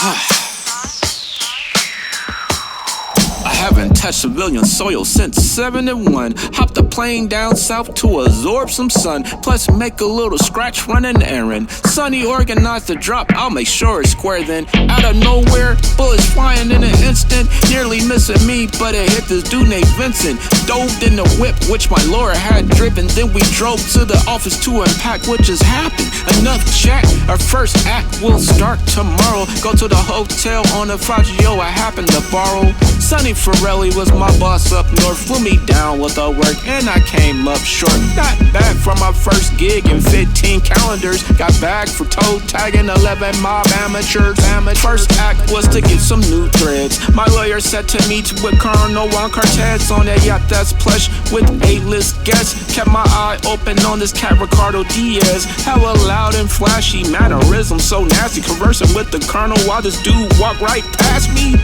I haven't touched civilian soil since 71. Hopped a plane down south to absorb some sun, plus make a little scratch running errand. Sonny organized the drop, I'll make sure it's square then. Out of nowhere, bullets flying in an instant, nearly missing me, but it hit this dude named Vincent. Dove in the whip, which my lawyer had driven. Then we drove to the office to unpack what just happened. Enough chat, our first act will start tomorrow. Go to the hotel on the Fagio I happened to borrow. Sonny Forelli was my boss up north, flew me down with the work, and I came up short. Not bad for my first gig in 15 calendars. Got bagged for toe tagging 11 mob amateurs. First act was to get some new threads. My lawyer said to meet with Colonel Juan Cortez on a yacht that's plush with A-list guests. Kept my eye open on this cat Ricardo Diaz. Hella loud and flashy, mannerism so nasty. Conversing with the colonel while this dude walked right past me.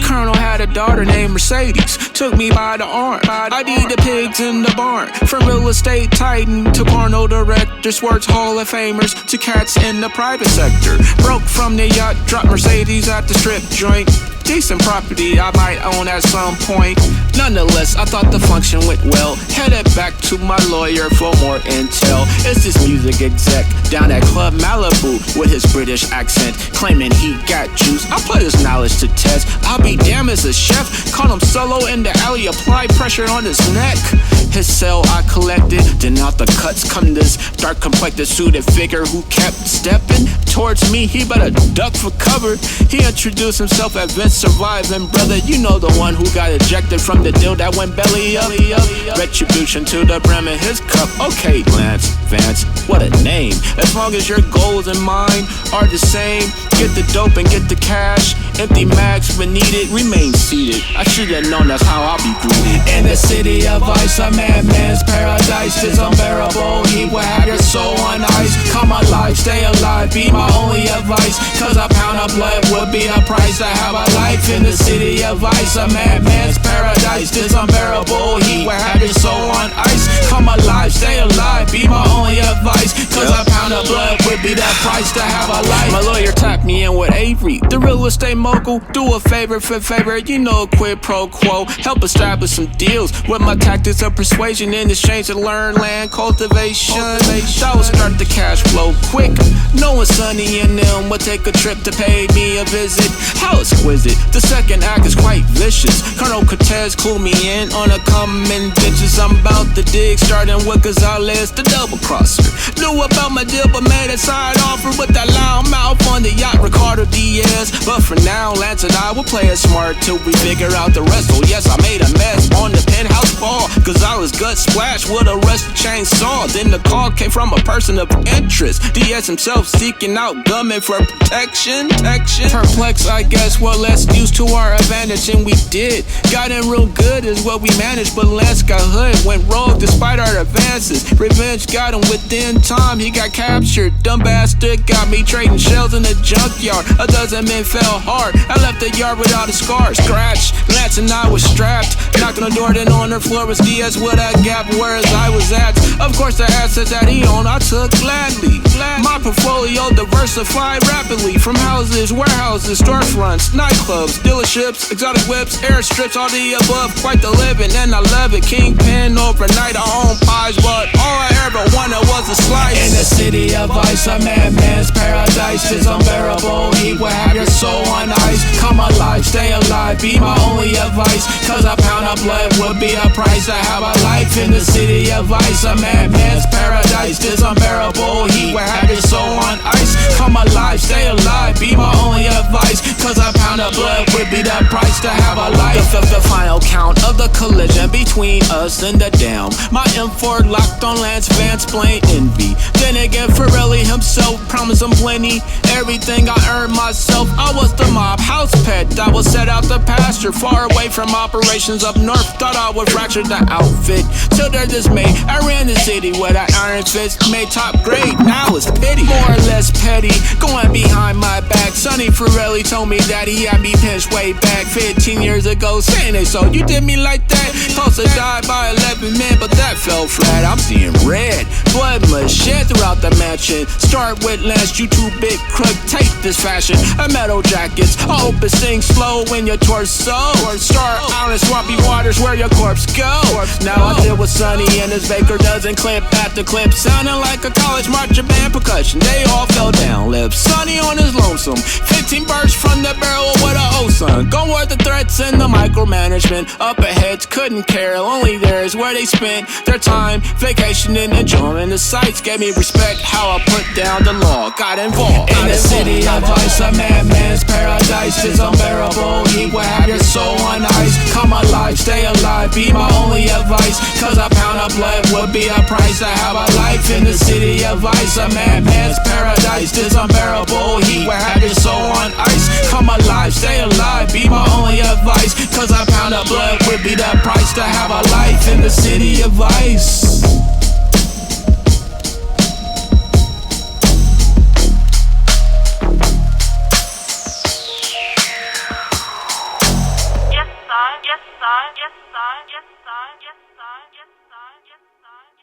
Colonel had a daughter named Mercedes, took me by the arm. I need the pigs in the barn. From real estate titan to porno directors, words Hall of Famers to cats in the private sector. Broke from the yacht, dropped Mercedes at the strip joint. Decent property I might own at some point. Nonetheless, I thought the function went well. Headed back to my lawyer for more intel. It's this music exec down at Club Malibu with his British accent, claiming he got juice. I put his knowledge to test. I'll be damn as a chef. Caught him solo in the alley, applied pressure on his neck. His cell I collected, then out the cuts come this dark complected suited figure who kept stepping towards me. He better duck for cover. He introduced himself as Vince Surviving brother. You know the one who got ejected from the deal that went belly up. Retribution to the brim in his cup. Okay, Lance Vance, what a name. As long as your goals and mine are the same, get the dope and get the cash. Empty mags when needed, remain seated. I should've known that's how I'll be greeted. In the city of ice, a madman's paradise is unbearable. He will have your soul on ice. Come alive, stay alive, be my only advice. Cause a pound of blood would be a price to have a life. In the city of ice, a madman's paradise is unbearable. He will have your soul on ice. Come alive, stay alive, be my only advice. Cause a pound of blood would be that price to have a life. My lawyer tapped me in with Avery, the real estate mogul. Do a favor for favor, you know, quid pro quo. Help establish some deals with my tactics of persuasion in exchange to learn land cultivation. That will start the cash flow quick. Knowing Sonny and them would take a trip to pay me a visit. How exquisite, the second act is quite vicious. Colonel Cortez clued me in on a coming bitches. I'm about to dig, starting with Gonzalez, the double crosser. Knew about my deal but made a side offer with that loud mouth on the yacht Ricardo Diaz. But for now, Lance and I will play it smart till we figure out the rest. Oh yes, I made a mess on the penthouse ball. Gonzalez gut splash with a rusty chainsaw. Then the call came from a person of interest. Diaz himself seeking out gunmen for protection. Perplexed, I guess, well, let's use to our advantage, and we did. Got in real good is what we managed, but Lance got hood, went rogue despite our advances. Revenge got him within time, he got captured. Dumb bastard got me trading shells in the junkyard. A dozen men fell hard, I left the yard without a scar. Scratch, Lance and I was strapped. Knocked on the door, then on the floor was Diaz with a gap, whereas I was at. Of course, the assets that he owned, I took gladly. My portfolio diversified rapidly from houses, warehouses, storefronts, nightclubs, dealerships, exotic whips, airstrips, all the above. Quite the living, and I love it. Kingpin overnight, I own pies, but all I ever wanted was a slice. In the city of ice, a madman's paradise is unbearable. He will have your soul on ice. Come alive, stay alive, be my only advice. Cause a pound of blood would be a price to have a life. In the city of ice, a madman's paradise is unbearable. He will have your soul on ice. Come alive, stay alive, be my only advice. Cause a pound of blood would be the price to have a life. The final count of the collision between us and the dam. My M4 locked on Lance Vance, plain envy. Then again, Forelli himself promised him plenty. Everything I earned myself, I was the mob house pet. I was set out the pasture, far away from operations up north. Thought I would fracture the outfit. Till their dismay, I ran the city with an iron fist. Made top grade, now it's pity. More or less petty, going behind my back. that. Sonny Ferrelli told me that he had me pinched way back 15 years ago, saying they so you did me like that. Supposed to die by 11 men, but that fell flat. I'm seeing red, blood must shed throughout the mansion. Start with last, you too big crook, take this fashion. A metal jackets, I hope it sings slow in your torso. Start out in swampy waters where your corpse go. Now I deal with Sonny and his Baker dozen clip after clip, sounding like a college marching band percussion. They all fell down, left Sonny on his lonesome. 15 bursts from the barrel with a O son. Gone were the threats and the micromanagement. Up ahead, couldn't care, only there is where they spent their time vacationing, enjoying the sights. Gave me respect, how I put down the law, got involved. In the city of ice, a madman's paradise is unbearable. He will have your soul on ice. Come alive, stay alive, be my only advice. Cause a pound of blood would be a price to have a life in the city of ice. A madman's paradise is unbearable. He will have your soul on ice. Come alive, stay alive, be my only advice. Cause a pound of blood would be the price to have a life in the city of ice. Yes, sir. Yes, sir. Yes, sir. Yes, sir. Yes, sir. Yes, sir. Yes, sir.